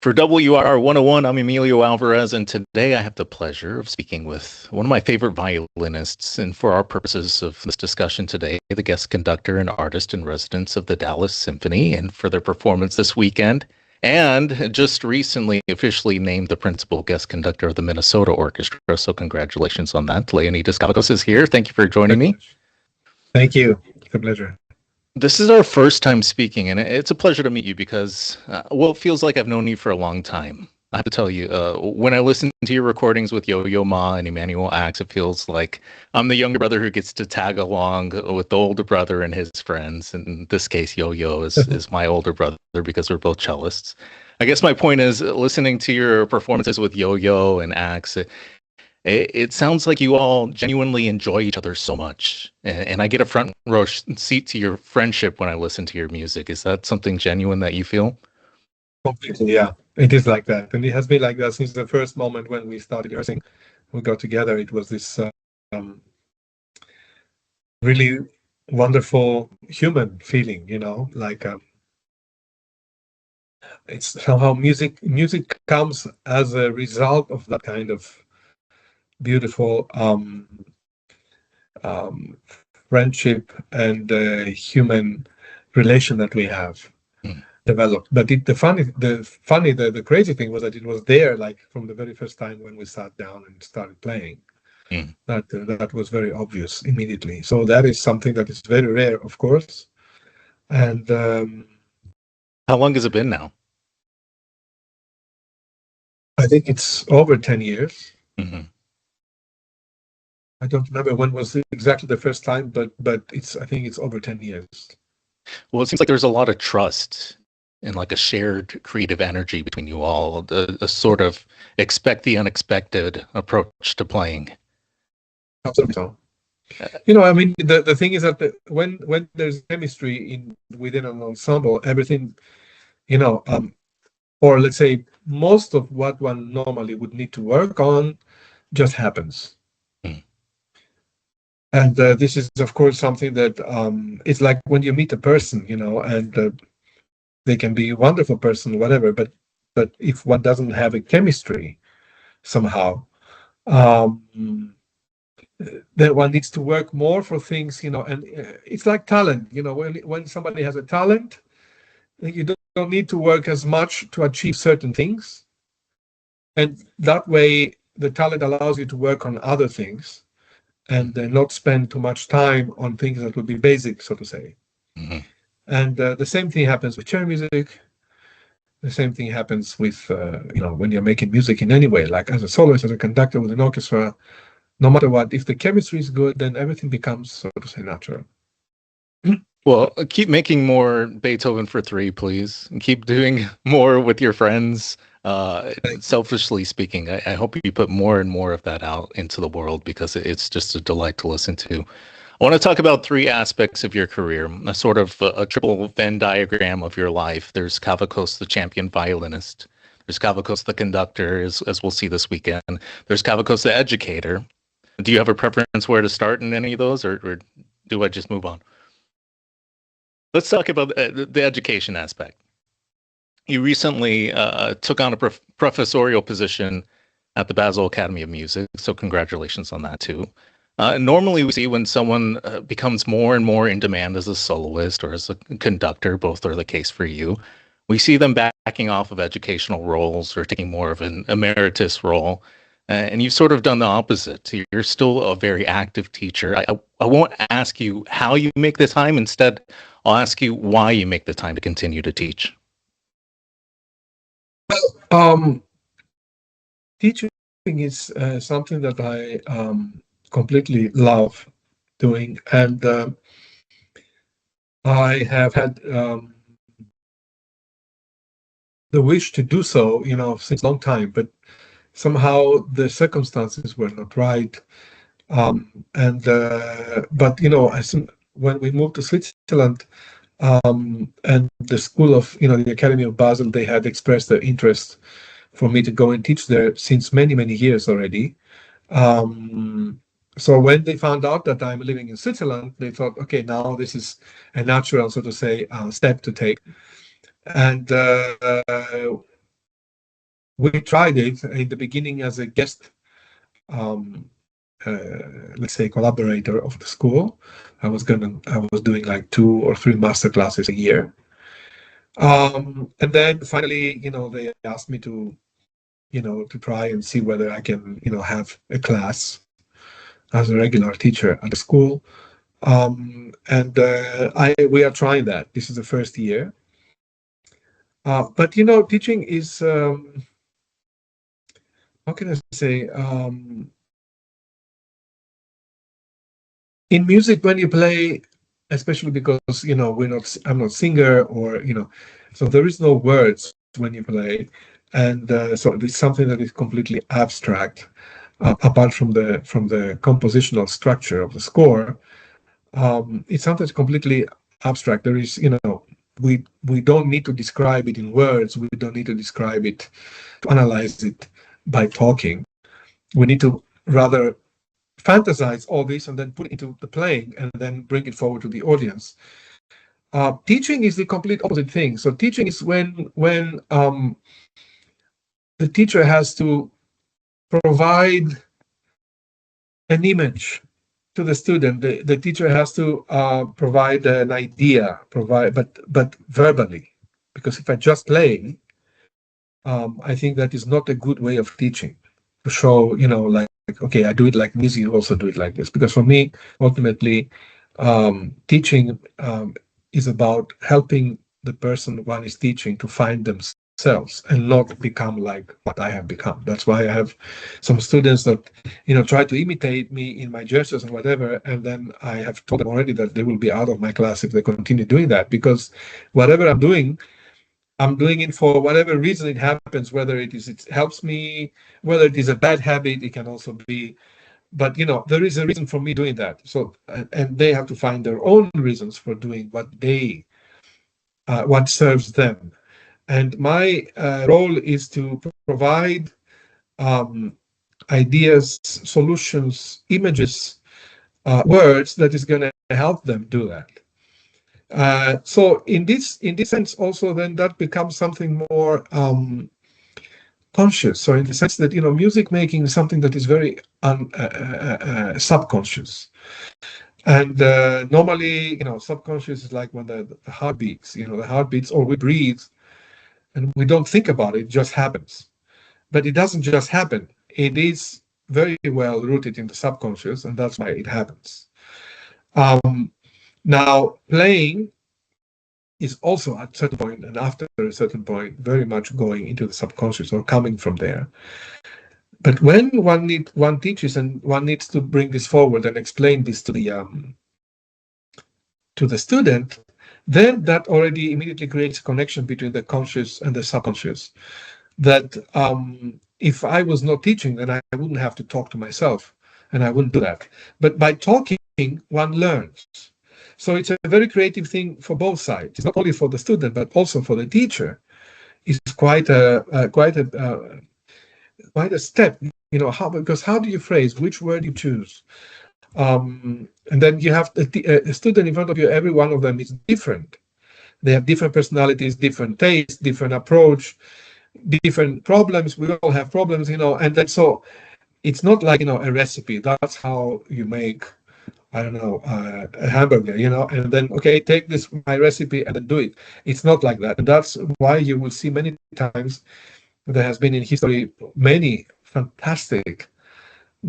For WRR101, I'm Emilio Alvarez, and today I have the pleasure of speaking with one of my favorite violinists. And for our purposes of this discussion today, the guest conductor and artist in residence of the Dallas Symphony, and for their performance this weekend. And just recently officially named the principal guest conductor of the Minnesota Orchestra. So, congratulations on that. Leonidas Kavakos is here. Thank you for joining me. Thank you. It's a pleasure. This is our first time speaking, and it's a pleasure to meet you because, well, it feels like I've known you for a long time. I have to tell you, when I listen to your recordings with Yo-Yo Ma and Emmanuel Axe, it feels like I'm the younger brother who gets to tag along with the older brother and his friends. In this case, Yo-Yo is my older brother because we're both cellists. I guess my point is listening to your performances with Yo-Yo and Axe, it sounds like you all genuinely enjoy each other so much. And I get a front row seat to your friendship when I listen to your music. Is that something genuine that you feel? Completely, yeah. It is like that. And it has been like that since the first moment when we started rehearsing. We got together. It was this really wonderful human feeling, like it's somehow music comes as a result of that kind of beautiful friendship and human relation that we have developed. But the crazy thing was that it was there, like from the very first time when we sat down and started playing. That was very obvious immediately. So that is something that is very rare, of course. And How long has it been now? I think it's over 10 years. Mm-hmm. I don't remember when was exactly the first time, but I think it's over 10 years. Well, it seems like there's a lot of trust and like a shared creative energy between you all, a sort of expect the unexpected approach to playing. Absolutely so. I mean, the thing is that when there's chemistry within an ensemble, everything, or let's say most of what one normally would need to work on just happens. And this is, of course, something that it's like when you meet a person, and they can be a wonderful person, whatever, but if one doesn't have a chemistry somehow, then one needs to work more for things, and it's like talent, when somebody has a talent, you don't need to work as much to achieve certain things. And that way, the talent allows you to work on other things and not spend too much time on things that would be basic, so to say. Mm-hmm. And the same thing happens with chamber music. The same thing happens with, when you're making music in any way, like as a soloist, as a conductor with an orchestra, no matter what, if the chemistry is good, then everything becomes, so to say, natural. Well, keep making more Beethoven for three, please. And keep doing more with your friends. Selfishly speaking, I hope you put more and more of that out into the world because it's just a delight to listen to. I want to talk about three aspects of your career, a sort of a triple Venn diagram of your life. There's Kavakos, the champion violinist. There's Kavakos, the conductor, as we'll see this weekend. There's Kavakos, the educator. Do you have a preference where to start in any of those, or do I just move on? Let's talk about the education aspect. You recently took on a professorial position at the Basel Academy of Music, so congratulations on that too. Normally, we see when someone becomes more and more in demand as a soloist or as a conductor, both are the case for you, we see them backing off of educational roles or taking more of an emeritus role. And you've sort of done the opposite. You're still a very active teacher. I won't ask you how you make the time. Instead, I'll ask you why you make the time to continue to teach. Teaching is something that I completely love doing, and I have had the wish to do so, since a long time, but somehow the circumstances were not right. But when we moved to Switzerland, and the school of, the Academy of Basel, they had expressed their interest for me to go and teach there since many, many years already. So when they found out that I'm living in Switzerland, they thought, okay, now this is a natural, so to say, step to take. And We tried it in the beginning as a guest, um, let's say, collaborator of the school. I was doing like 2 or 3 master classes a year. And then finally, they asked me to, to try and see whether I can, have a class as a regular teacher at the school. And I we are trying that. This is the first year. But teaching is, how can I say, in music when you play, especially because I'm not singer, or so there is no words when you play, and so it's something that is completely abstract, apart from the compositional structure of the score. It's something that's completely abstract. There is, we don't need to describe it in words. We don't need to describe it, to analyze it by talking. We need to rather fantasize all this and then put it into the playing and then bring it forward to the audience. Teaching is the complete opposite thing. So teaching is when the teacher has to provide an image to the student. The teacher has to provide an idea, but verbally, because if I just play, I think that is not a good way of teaching. To show, like, okay, I do it like this, you also do it like this. Because for me, ultimately, teaching is about helping the person one is teaching to find themselves and not become like what I have become. That's why I have some students that, try to imitate me in my gestures and whatever, and then I have told them already that they will be out of my class if they continue doing that, because whatever I'm doing it for whatever reason it happens, whether it helps me, whether it is a bad habit, it can also be. But there is a reason for me doing that. So, and they have to find their own reasons for doing what serves them. And my role is to provide ideas, solutions, images, words that is going to help them do that. So in this sense, also, then that becomes something more conscious. So in the sense that music making is something that is very subconscious, and normally subconscious is like when the heart beats. The heart beats, or we breathe, and we don't think about it; it just happens. But it doesn't just happen. It is very well rooted in the subconscious, and that's why it happens. Now, playing is also at a certain point, and after a certain point, very much going into the subconscious or coming from there. But when one teaches and one needs to bring this forward and explain this to the student, then that already immediately creates a connection between the conscious and the subconscious. That if I was not teaching, then I wouldn't have to talk to myself, and I wouldn't do that. But by talking, one learns. So it's a very creative thing for both sides. It's not only for the student, but also for the teacher. It's quite a step. Because how do you phrase? Which word you choose? And then you have a student in front of you. Every one of them is different. They have different personalities, different tastes, different approach, different problems. We all have problems, and then so it's not like a recipe. That's how you make, I don't know, a hamburger, and then, okay, take this my recipe and then do it. It's not like that, and that's why you will see many times there has been in history many fantastic,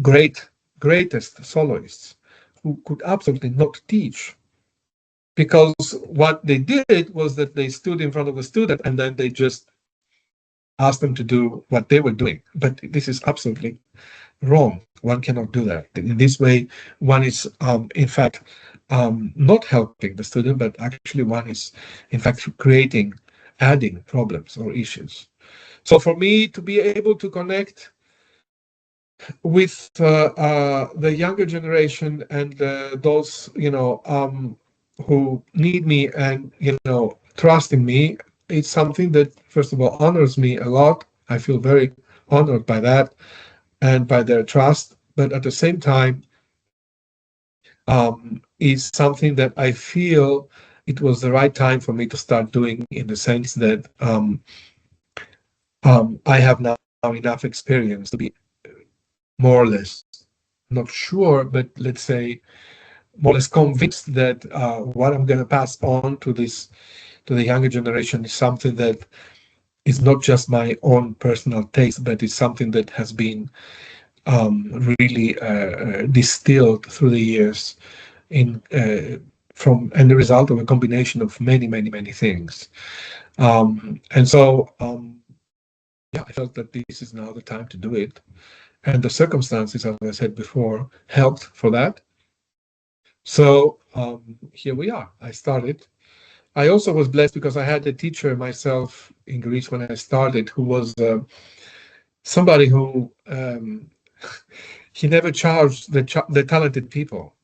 greatest soloists who could absolutely not teach, because what they did was that they stood in front of a student and then they just asked them to do what they were doing. But this is absolutely wrong. One cannot do that. In this way, one is, in fact, not helping the student, but actually one is, in fact, adding problems or issues. So for me to be able to connect with the younger generation and those, who need me and, trust in me, it's something that, first of all, honors me a lot. I feel very honored by that and by their trust. But at the same time, is something that I feel it was the right time for me to start doing, in the sense that I have now enough experience to be more or less, not sure, but let's say more or less convinced that what I'm going to pass on to the younger generation is something that is not just my own personal taste, but it's something that has been really distilled through the years in from and the result of a combination of many things. And so yeah, I felt that this is now the time to do it. And the circumstances, as I said before, helped for that. So here we are. I started. I also was blessed because I had a teacher myself in Greece when I started, who was somebody who he never charged the talented people.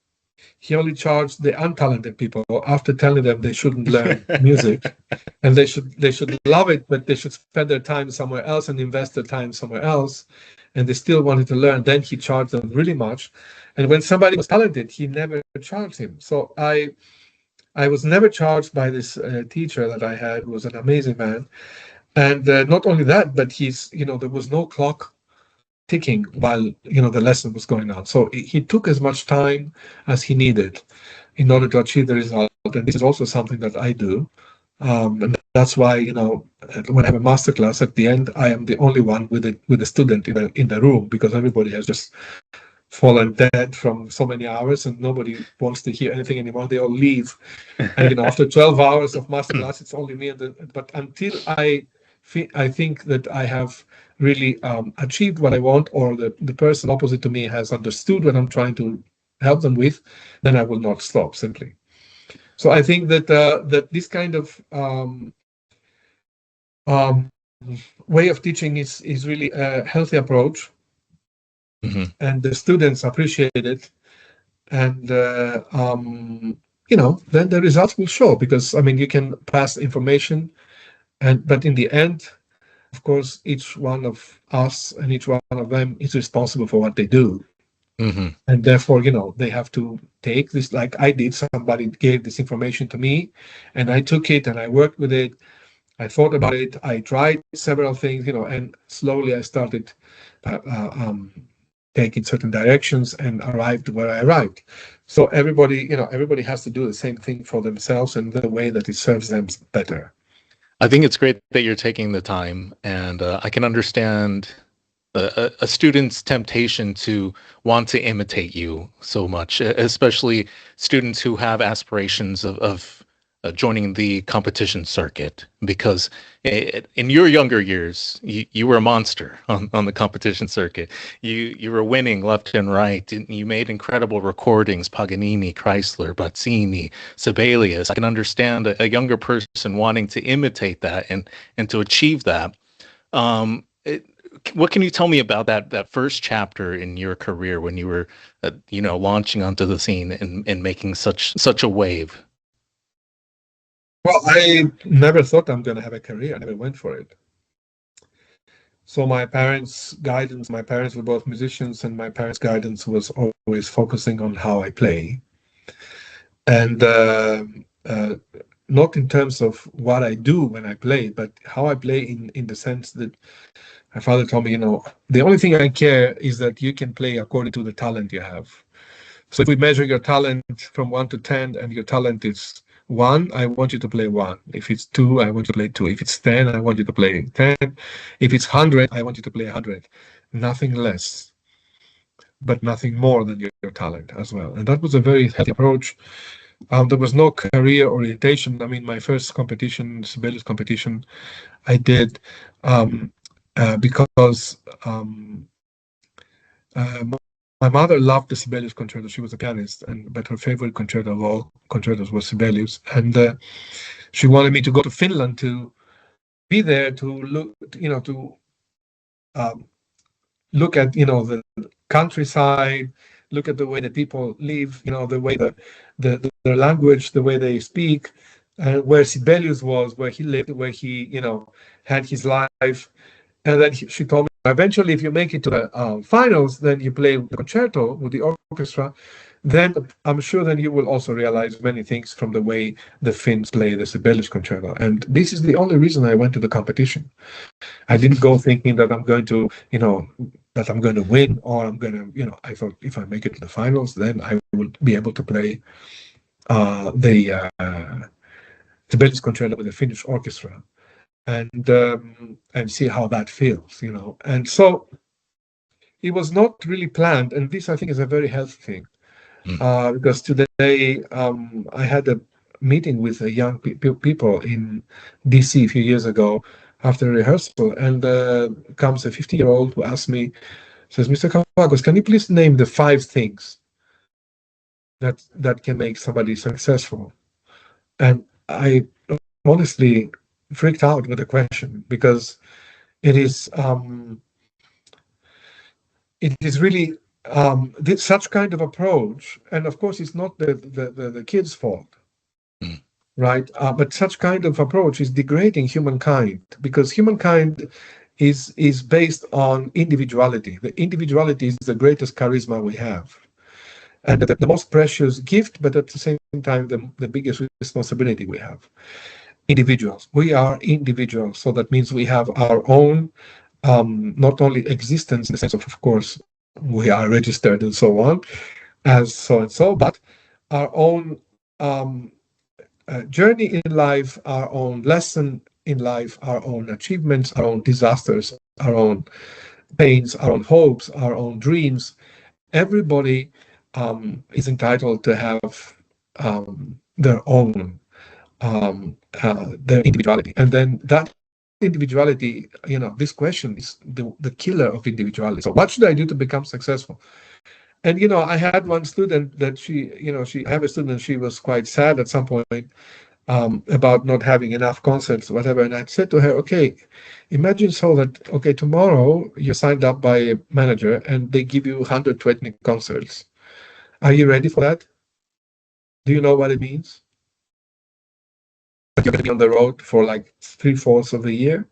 He only charged the untalented people after telling them they shouldn't learn music and they should love it, but they should spend their time somewhere else and invest their time somewhere else. And they still wanted to learn. Then he charged them really much. And when somebody was talented, he never charged him. So I was never charged by this teacher that I had, who was an amazing man. And not only that, but there was no clock ticking while the lesson was going on. So he took as much time as he needed in order to achieve the result. And this is also something that I do. And that's why when I have a master class at the end, I am the only one with the student in the room, because everybody has just fallen dead from so many hours and nobody wants to hear anything anymore. They all leave. And after 12 hours of master class, it's only me but until I think that I have really achieved what I want, or the person opposite to me has understood what I'm trying to help them with, then I will not stop, simply. So I think that that this kind of um, way of teaching is really a healthy approach, and the students appreciate it, and then the results will show, because I mean you can pass information, but in the end, of course, each one of us and each one of them is responsible for what they do. And therefore, they have to take this, like I did. Somebody gave this information to me, and I took it and I worked with it. I thought about it. I tried several things, and slowly I started taking certain directions and arrived where I arrived. So everybody has to do the same thing for themselves and the way that it serves them better. I think it's great that you're taking the time, and I can understand a student's temptation to want to imitate you so much, especially students who have aspirations of joining the competition circuit, because in your younger years, you were a monster on the competition circuit. You were winning left and right. And you made incredible recordings, Paganini, Chrysler, Bazzini, Sibelius. I can understand a younger person wanting to imitate that and to achieve that. What can you tell me about that first chapter in your career when you were, launching onto the scene and making such a wave? Well, I never thought I'm going to have a career. I never went for it. So my parents' guidance, my parents were both musicians, and my parents' guidance was always focusing on how I play. And not in terms of what I do when I play, but how I play in the sense that my father told me, the only thing I care is that you can play according to the talent you have. So if we measure your talent from 1 to 10 and your talent is 1, I want you to play 1. If it's 2, I want you to play 2. If it's 10, I want you to play 10. If it's 100, I want you to play 100. Nothing less, but nothing more than your talent as well. And that was a very healthy approach. There was no career orientation. I mean, my first competition, Sibelius competition, I did because my mother loved the Sibelius concerto. She was a pianist, but her favorite concerto of all concertos was Sibelius. And she wanted me to go to Finland to be there to look at the countryside, look at the way that people live, the way their language, the way they speak, where Sibelius was, where he lived, where he had his life. And then she told me, eventually, if you make it to the finals, then you play the concerto with the orchestra. then I'm sure then you will also realize many things from the way the Finns play the Sibelius concerto. And this is the only reason I went to the competition. I didn't go thinking that I'm going to, that I'm going to win, or I'm going to, I thought if I make it to the finals, then I will be able to play the Sibelius concerto with the Finnish orchestra, and see how that feels. And so it was not really planned, and this I think is a very healthy thing. Mm. Because today I had a meeting with young people in DC a few years ago after rehearsal, and comes a 50-year-old who asked me, says, "Mr. Kavakos, can you please name the 5 things that can make somebody successful?" And I honestly freaked out with the question, because it is really such kind of approach, and of course it's not the kids' fault, Mm. right? But such kind of approach is degrading humankind, because humankind is based on individuality. The individuality is the greatest charisma we have, and the most precious gift, but at the same time the biggest responsibility we have. Individuals. We are individuals, so that means we have our own not only existence in the sense of course, we are registered and so on as so and so, but our own journey in life, our own lesson in life, our own achievements, our own disasters, our own pains, our own hopes, our own dreams. Everybody is entitled to have their own their individuality, and then that individuality, this question is the killer of individuality. So what should I do to become successful? And I had one student that I have a student, she was quite sad at some point about not having enough concerts, whatever. And I said to her, okay, imagine so that, okay, tomorrow you're signed up by a manager and they give you 120 concerts. Are you ready for that? Do you know what it means? That you're going to be on the road for like 3/4 of the year,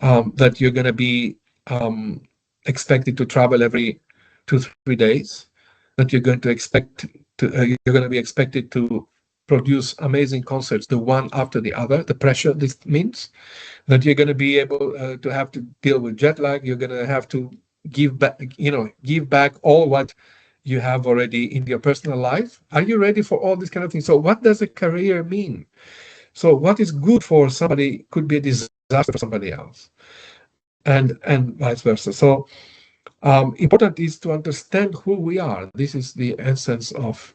that you're going to be expected to travel every 2-3 days, that you're going to be expected to produce amazing concerts, the one after the other. The pressure this means that you're going to be able to have to deal with jet lag. You're going to have to give back all what you have already in your personal life. Are you ready for all these kind of things? So what does a career mean? So what is good for somebody could be a disaster for somebody else, and vice versa. So important is to understand who we are. This is the essence of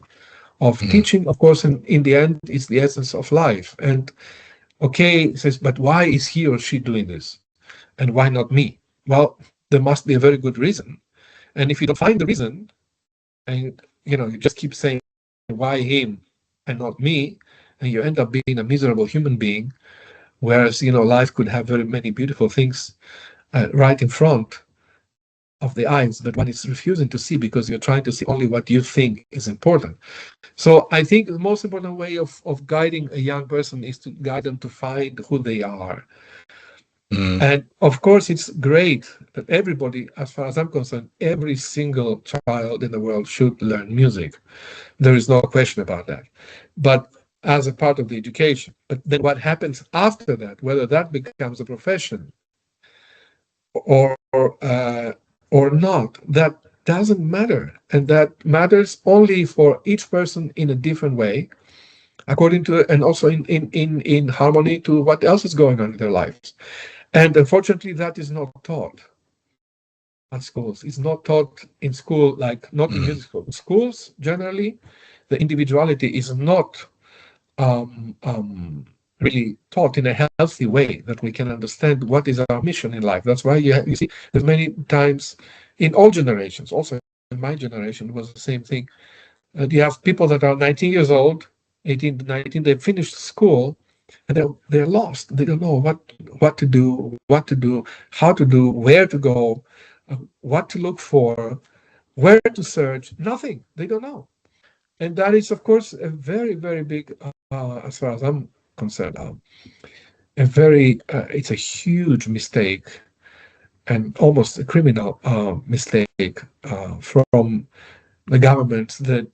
Mm. teaching, of course, and in the end, it's the essence of life. And okay, says, but why is he or she doing this, and why not me? Well, there must be a very good reason. And if you don't find the reason, and you just keep saying why him and not me, and you end up being a miserable human being. Whereas life could have very many beautiful things right in front of the eyes, but one is refusing to see because you're trying to see only what you think is important. So I think the most important way of guiding a young person is to guide them to find who they are. Mm. And of course, it's great that everybody, as far as I'm concerned, every single child in the world should learn music. There is no question about that. But as a part of the education. But then what happens after that, whether that becomes a profession or or not, that doesn't matter, and that matters only for each person in a different way, according to and also in harmony to what else is going on in their lives. And unfortunately, that is not taught at schools. It's not taught in school, like not in Mm. music school. Schools generally, the individuality is not really taught in a healthy way, that we can understand what is our mission in life. That's why you see there's many times in all generations, also in my generation, it was the same thing. You have people that are 19 years old, 18 to 19, they finished school and they're lost. They don't know what to do, how to do, where to go, what to look for, where to search. Nothing. They don't know. And that is, of course, a very, very big, as far as I'm concerned, it's a huge mistake and almost a criminal mistake from the governments that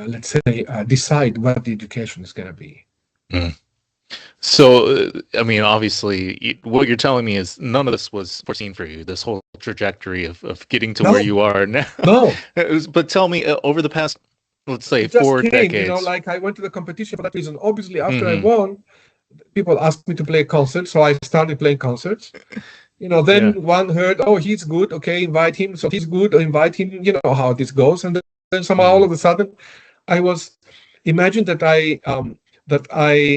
let's say decide what the education is going to be. Mm. So, I mean, obviously, what you're telling me is none of this was foreseen for you, this whole trajectory of getting to where No, you are now. no, But tell me, over the past, let's say, it just four came. decades. Like I went to the competition for that reason. Obviously, after I Hmm. won, people asked me to play concerts, so I started playing concerts. Yeah. Then one heard, oh, he's good. Okay, invite him. So he's good. Invite him. You know how this goes. And then somehow all Hmm. of a sudden, I was imagine that I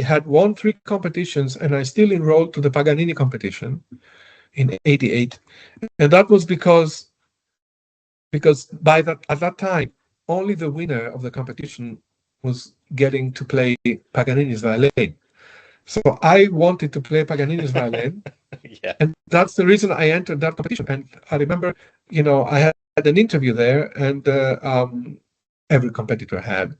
had won three competitions and I still enrolled to the Paganini competition in '88, and that was because by that at that time only the winner of the competition was getting to play Paganini's violin. So I wanted to play Paganini's violin, Yeah. and that's the reason I entered that competition. And I remember, I had an interview there, and every competitor had.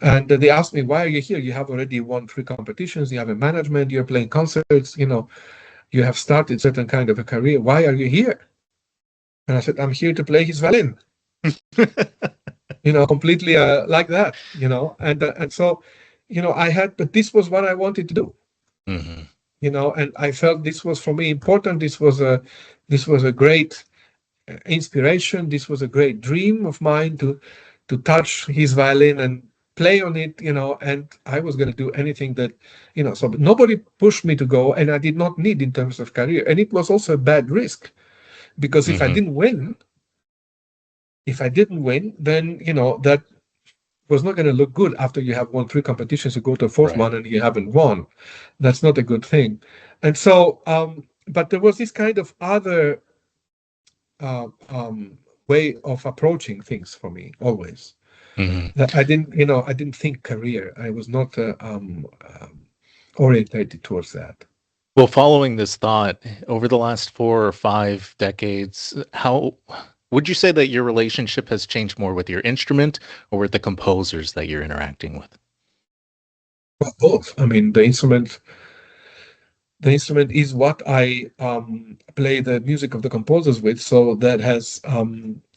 And they asked me, "Why are you here? You have already won three competitions. You have a management. You're playing concerts. You have started certain kind of a career. Why are you here?" And I said, "I'm here to play his violin." Completely like that. And so, I had, but this was what I wanted to do. Hmm. And I felt this was for me important. This was a great inspiration. This was a great dream of mine to touch his violin and play on it. And I was going to do anything that, so but nobody pushed me to go, and I did not need in terms of career. And it was also a bad risk because Hmm. if I didn't win, then that was not going to look good after you have won three competitions. You go to a fourth Right. one and you haven't won. That's not a good thing. And so, but there was this kind of other uh, um, way of approaching things for me always. Hmm. That I didn't think career. I was not orientated towards that. Well, following this thought, over the last 4 or 5 decades, how would you say that your relationship has changed more with your instrument or with the composers that you're interacting with? Well, both. I mean, the instrument is what I play the music of the composers with. So that has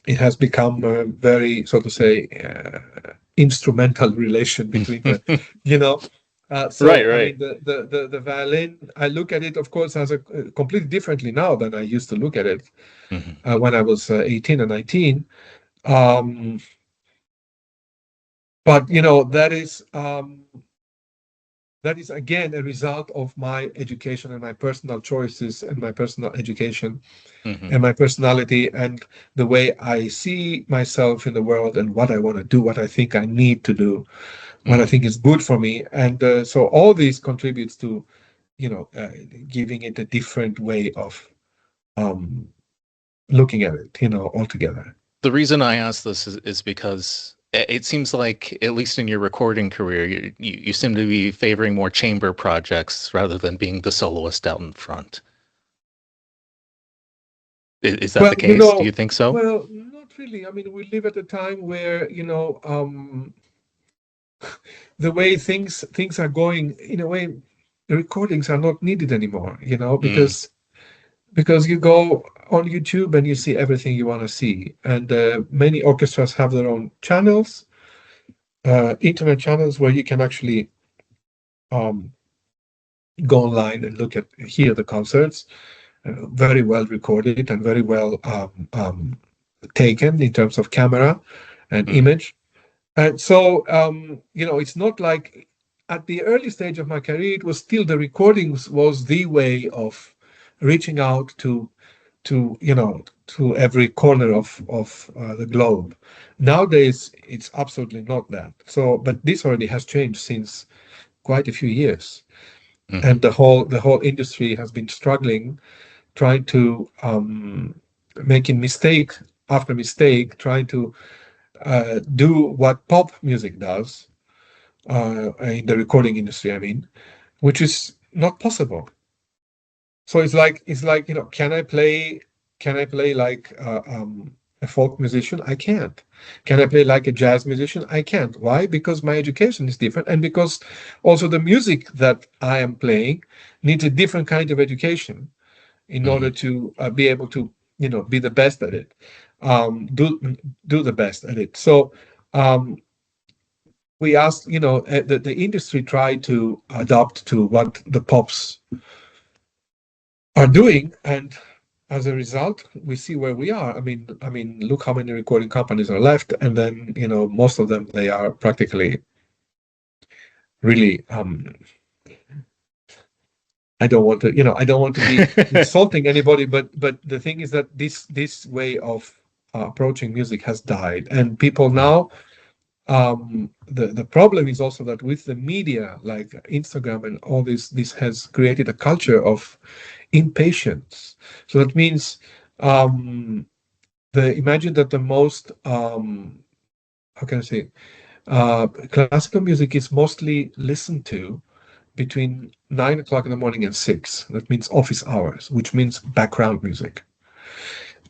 it has become a very, so to say, instrumental relation between the, you know. Right, So I right. mean, the violin, I look at it, of course, as a completely differently now than I used to look at it Hmm. when I was 18 and 19. Um, but that is again a result of my education and my personal choices and my personal education Hmm. and my personality and the way I see myself in the world and what I want to do, what I think I need to do, what I Hmm. think is good for me. And so all this contributes to, giving it a different way of um, looking at it, altogether. The reason I ask this is because it seems like, at least in your recording career, you seem to be favoring more chamber projects rather than being the soloist out in front. Is that Well, the case? Do you think so? not really. I mean, we live at a time where, the way things are going, in a way, the recordings are not needed anymore, Mm. because you go on YouTube and you see everything you want to see. And many orchestras have their own channels, internet channels where you can actually um, go online and hear the concerts, very well recorded and very well taken in terms of camera and Hmm. image. And so, it's not like at the early stage of my career, it was still the recordings was the way of reaching out to every corner of the globe. Nowadays, it's absolutely not that. So, but this already has changed since quite a few years, Hmm. and the whole industry has been struggling, trying to making mistake after mistake, trying to do what pop music does in the recording industry. I mean, which is not possible. So it's like can I play like a folk musician? I can't. Can I play like a jazz musician? I can't. Why? Because my education is different, and because also the music that I am playing needs a different kind of education in order Hmm. to be able to be the best at it. do the best at it. So um, we asked, the industry tried to adapt to what the pops are doing, and as a result, we see where we are. I mean, look how many recording companies are left, and then most of them, they are practically really. I don't want to be insulting anybody, but the thing is that this way of approaching music has died, and people now. The problem is also that with the media like Instagram and all this has created a culture of impatience. So that means um, imagine that the most how can I say classical music is mostly listened to between 9 o'clock in the morning and 6. That means office hours, which means background music,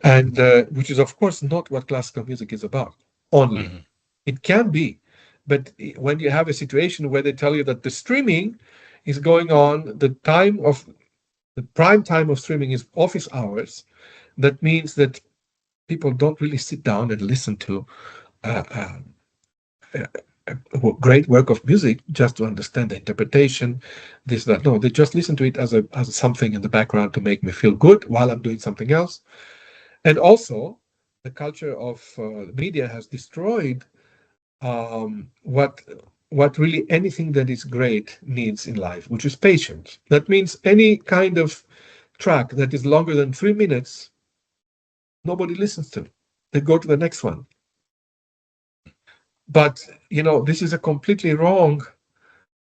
and which is of course not what classical music is about. Only Mhm. it can be, but when you have a situation where they tell you that the streaming is going on, the prime time of streaming is office hours, that means that people don't really sit down and listen to uh, uh, great work of music just to understand the interpretation, this, that. No, they just listen to it as something in the background to make me feel good while I'm doing something else. And also, the culture of media has destroyed what really anything that is great needs in life, which is patience. That means any kind of track that is longer than 3 minutes, nobody listens to. They go to the next one. But this is a completely wrong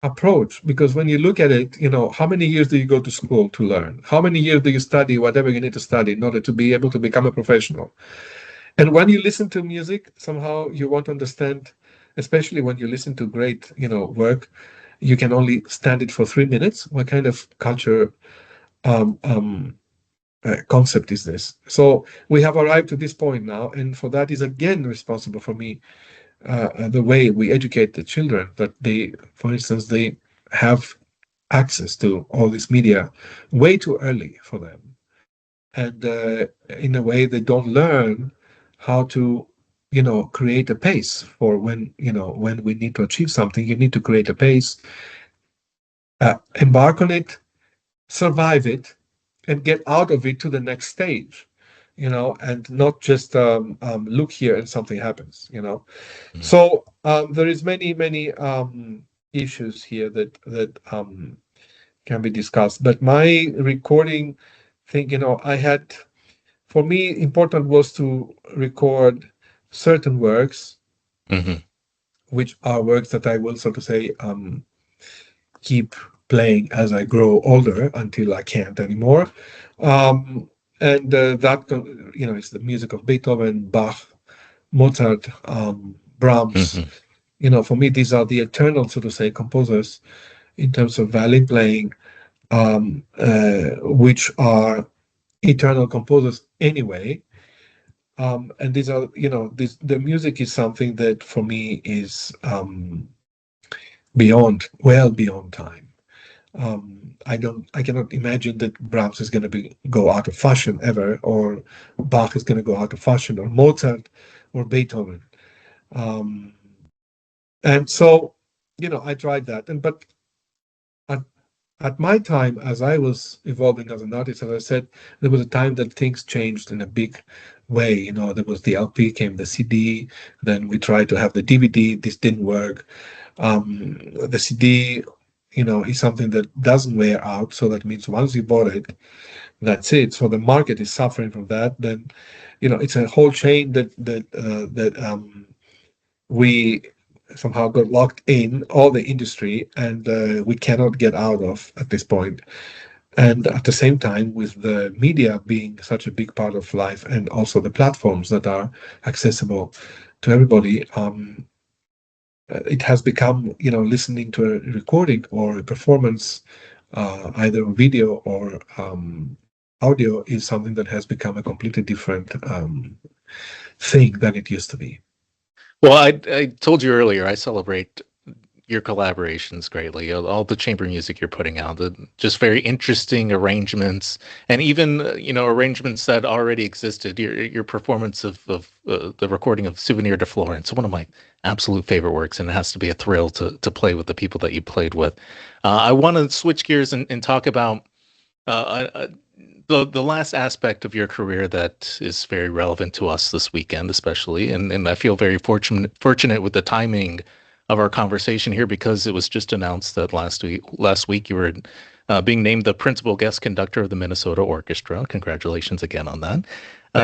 approach, because when you look at it, how many years do you go to school to learn? How many years do you study whatever you need to study in order to be able to become a professional? And when you listen to music, somehow you want to understand, especially when you listen to great, work, you can only stand it for 3 minutes. What kind of culture um, um, concept is this? So we have arrived to this point now, and for that is again responsible for me, the way we educate the children, that they, for instance, they have access to all this media way too early for them, and in a way they don't learn how to create a pace for when we need to achieve something. You need to create a pace, embark on it, survive it, and get out of it to the next stage, and not just look here and something happens. Mhm. So there is many issues here that can be discussed. But my recording thing, I had, for me, important was to record certain works, Mhm. which are works that I will, so to say, keep playing as I grow older until I can't anymore. Um, and it's the music of Beethoven, Bach, Mozart, Brahms. Mhm. For me, these are the eternal, so to say, composers in terms of violin playing, which are eternal composers anyway. And these are, the music is something that for me is well beyond time. I cannot imagine that Brahms is going to go out of fashion ever, or Bach is going to go out of fashion, or Mozart, or Beethoven. Um, and so, I tried that, but at at my time, as I was evolving as an artist, as I said, there was a time that things changed in a big way. There was the LP, came the CD, then we tried to have the DVD. This didn't work. The CD, is something that doesn't wear out. So that means once you bought it, that's it. So the market is suffering from that. Then, it's a whole chain that we somehow got locked in, all the industry, and we cannot get out of at this point. And at the same time, with the media being such a big part of life, and also the platforms that are accessible to everybody, it has become, listening to a recording or a performance, either video or audio, is something that has become a completely different thing than it used to be. Well, I told you earlier, I celebrate your collaborations greatly. All the chamber music you're putting out, just very interesting arrangements, and even arrangements that already existed. Your performance of the recording of "Souvenir de Florence," one of my absolute favorite works, and it has to be a thrill to play with the people that you played with. I want to switch gears and talk about the last aspect of your career that is very relevant to us this weekend, especially, and I feel very fortunate with the timing of our conversation here because it was just announced that last week you were being named the principal guest conductor of the Minnesota Orchestra. Congratulations again on that.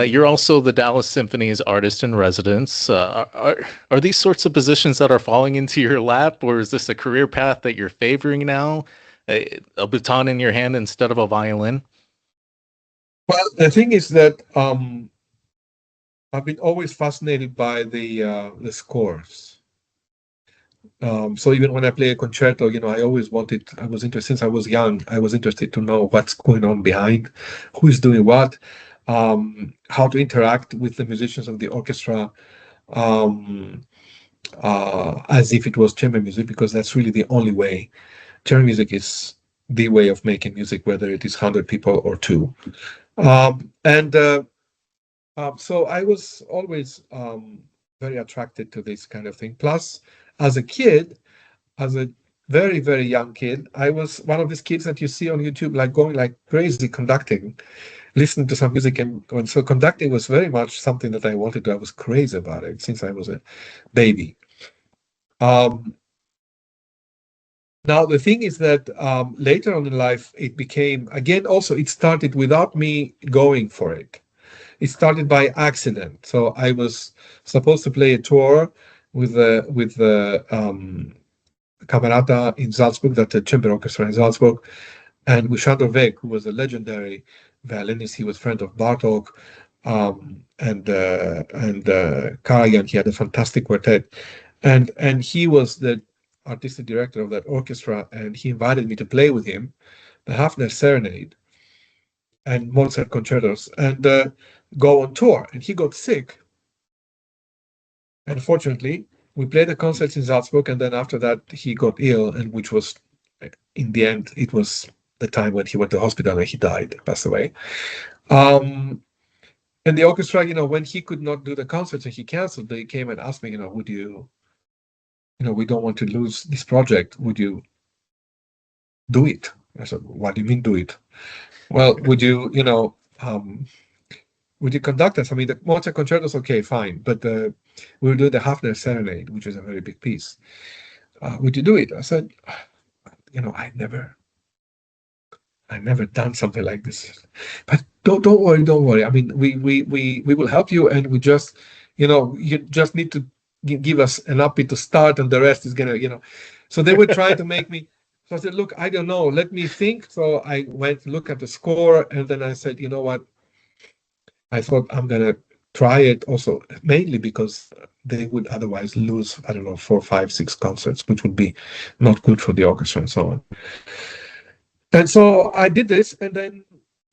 You're also the Dallas Symphony's artist in residence. Are these sorts of positions that are falling into your lap, or is this a career path that you're favoring now? A baton in your hand instead of a violin? Well, the thing is that I've been always fascinated by the scores. So even when I play a concerto, I was interested since I was young. I was interested to know what's going on behind, who is doing what, how to interact with the musicians of the orchestra, um, as if it was chamber music, because that's really the only way. Chamber music is the way of making music, whether it is 100 people or two. And so I was always very attracted to this kind of thing. Plus, as a kid, as a very, very young kid, I was one of these kids that you see on YouTube, like going like crazy conducting, listening to some music. And so conducting was very much something that I wanted to. I was crazy about it since I was a baby. Um, Now, the thing is that later on in life, it became, again, also, it started without me going for it. It started by accident. So I was supposed to play a tour with the Camerata in Salzburg, that the chamber orchestra in Salzburg, and with Sandor Weg, who was a legendary violinist. He was friend of Bartok, and Karajan. He had a fantastic quartet, and he was the artistic director of that orchestra, and he invited me to play with him the Hafner Serenade and Mozart concertos, and go on tour. And he got sick. And fortunately, we played the concerts in Salzburg, and then after that, he got ill, and which was, in the end, it was the time when he went to hospital and he died, passed away. Um, and the orchestra, when he could not do the concerts and he canceled, they came and asked me, would you, we don't want to lose this project. Would you do it? I said, what do you mean do it? Well, would you conduct us? I mean, the Mozart concertos, okay, fine, but we'll do the Hafner Serenade, which is a very big piece. Would you do it? I said, I never done something like this, but don't worry. I mean, we will help you, and we just, you just need to give us an upbeat to start, and the rest is gonna. So they were trying to make me. So I said, look, I don't know. Let me think. So I went to look at the score, and then I said, you know what? I thought I'm gonna try it also, mainly because they would otherwise lose, I don't know, 4, 5, 6 concerts, which would be not good for the orchestra and so on. And so I did this, and then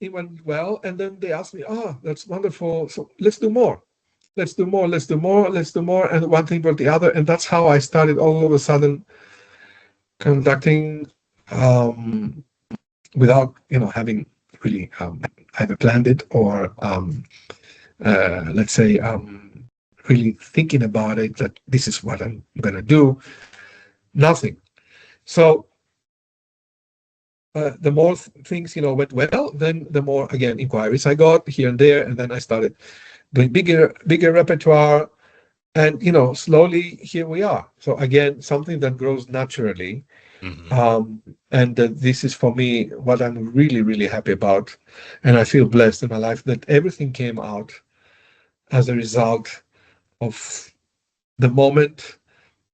it went well. And then they asked me, "Oh, that's wonderful. So let's do more. Let's do more. Let's do more. Let's do more." And one thing brought the other, and that's how I started all of a sudden conducting, without having really either planned it or let's say really thinking about it, that this is what I'm gonna do. Nothing. So the more things went well, then the more, again, inquiries I got here and there, and then I started doing bigger repertoire, and slowly here we are. So again, something that grows naturally. And this is, for me, what I'm really, really happy about, and I feel blessed in my life that everything came out as a result of the moment,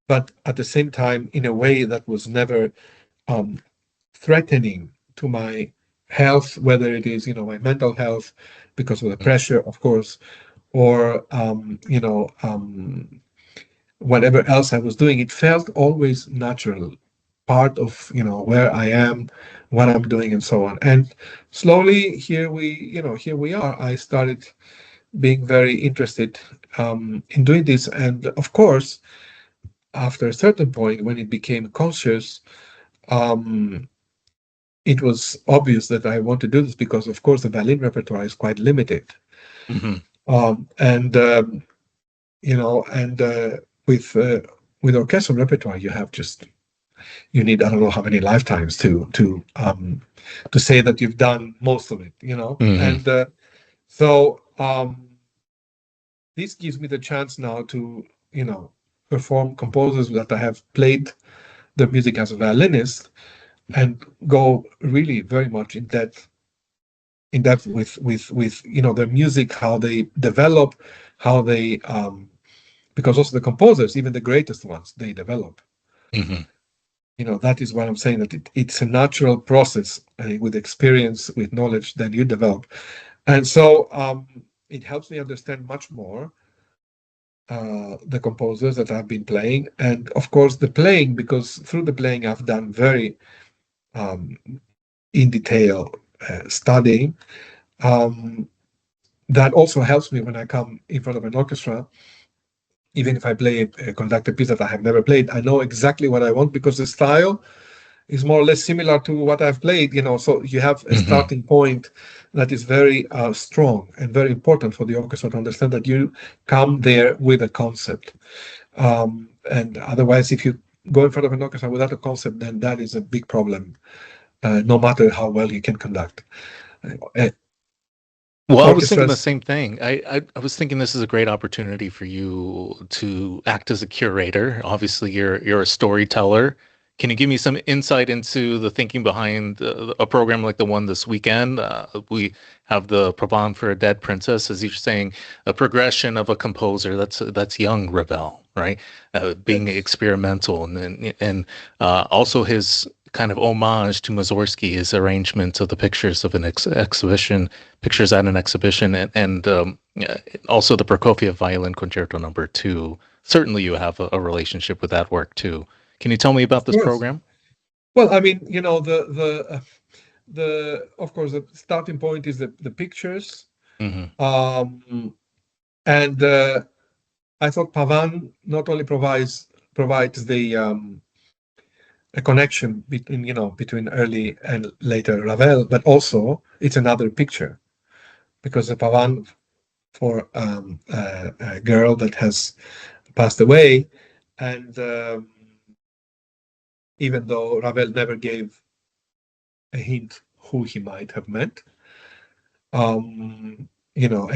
but at the same time in a way that was never threatening to my health, whether it is my mental health because of the pressure, of course, or whatever else I was doing. It felt always natural, part of where I am, what I'm doing, and so on. And slowly, here we are. I started being very interested in doing this, and of course, after a certain point, when it became conscious, um, it was obvious that I want to do this because, of course, the violin repertoire is quite limited. Hmm. And and with orchestral repertoire, you need, I don't know how many lifetimes to say that you've done most of it. Hmm. And so this gives me the chance now to perform composers that I have played the music as a violinist and go really very much in depth with the music, how they develop, how they because also the composers, even the greatest ones, they develop. Hmm. That is why I'm saying that it's a natural process, with experience, with knowledge, that you develop. And so it helps me understand much more the composers that I've been playing, and of course the playing, because through the playing I've done very um, in detail studying. Um, that also helps me when I come in front of an orchestra. Even if I play a conductor piece that I have never played, I know exactly what I want because the style is more or less similar to what I've played. So you have a Hmm. starting point that is very strong and very important for the orchestra to understand that you come there with a concept. And otherwise, if you go in front of an orchestra without a concept, then that is a big problem, no matter how well you can conduct. Uh, Well, I was thinking the Orchestras, same thing. I was thinking this is a great opportunity for you to act as a curator. Obviously, you're a storyteller. Can you give me some insight into the thinking behind a program like the one this weekend? We have the Provence for a Dead Princess, as you're saying, a progression of a composer that's young Ravel, right? Being yes, experimental, and also his kind of homage to Mussorgsky, his arrangement of the pictures of an exhibition, pictures at an exhibition, and also the Prokofiev Violin Concerto Number 2. Certainly, you have a relationship with that work too. Can you tell me about of this course. program? Well, I mean, the of course the starting point is the pictures, Hmm. um, and I thought Pavan not only provides the a connection between early and later Ravel, but also it's another picture because the Pavan for a girl that has passed away, and even though Ravel never gave a hint who he might have met, and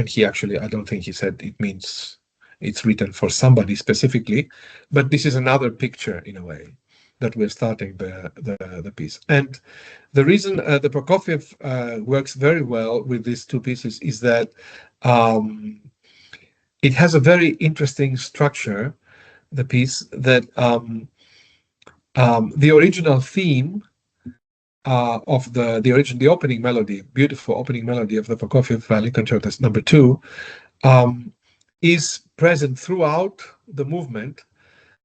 he actually, I don't think he said it means it's written for somebody specifically, but this is another picture in a way that we're starting the piece. And the reason the Prokofiev works very well with these two pieces is that um, it has a very interesting structure. The piece that the original theme of the opening melody, beautiful opening melody of the Prokofiev Violin Concerto Number 2, um, is present throughout the movement,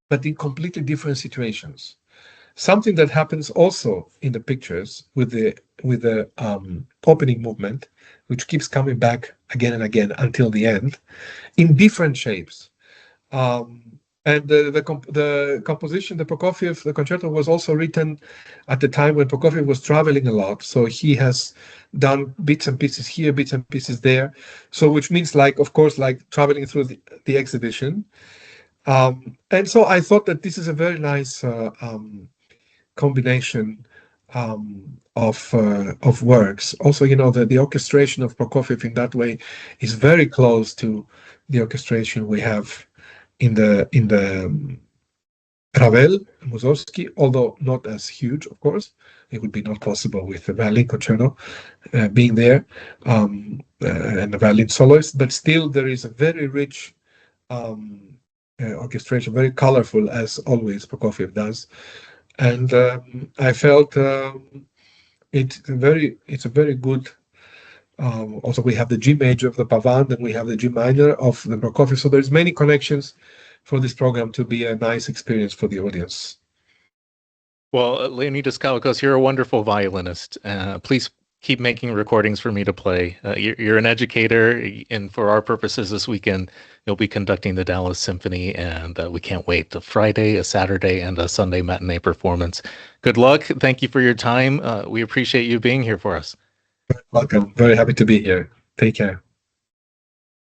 but in completely different situations. Something that happens also in the pictures with the opening movement, which keeps coming back again and again until the end, in different shapes. And the composition, the Prokofiev, the concerto was also written at the time when Prokofiev was traveling a lot. So he has done bits and pieces here, bits and pieces there. So which means, like, of course, like traveling through the exhibition. And so I thought that this is a very nice combination of works. Also, the orchestration of Prokofiev in that way is very close to the orchestration we have in the Ravel, Mussorgsky, although not as huge, of course. It would be not possible with the violin concerto being there and the violin soloist, but still there is a very rich orchestration, very colorful, as always Prokofiev does. And I felt it's a very good. Also, we have the G major of the Pavan, and we have the G minor of the Prokofiev. So there's many connections for this program to be a nice experience for the audience. Well, Leonidas Kavakos, you're a wonderful violinist. Please keep making recordings for me to play. You're an educator, and for our purposes this weekend, you'll be conducting the Dallas Symphony, and we can't wait. A Friday, a Saturday, and a Sunday matinee performance. Good luck. Thank you for your time. We appreciate you being here for us. Welcome. Very happy to be here. Take care.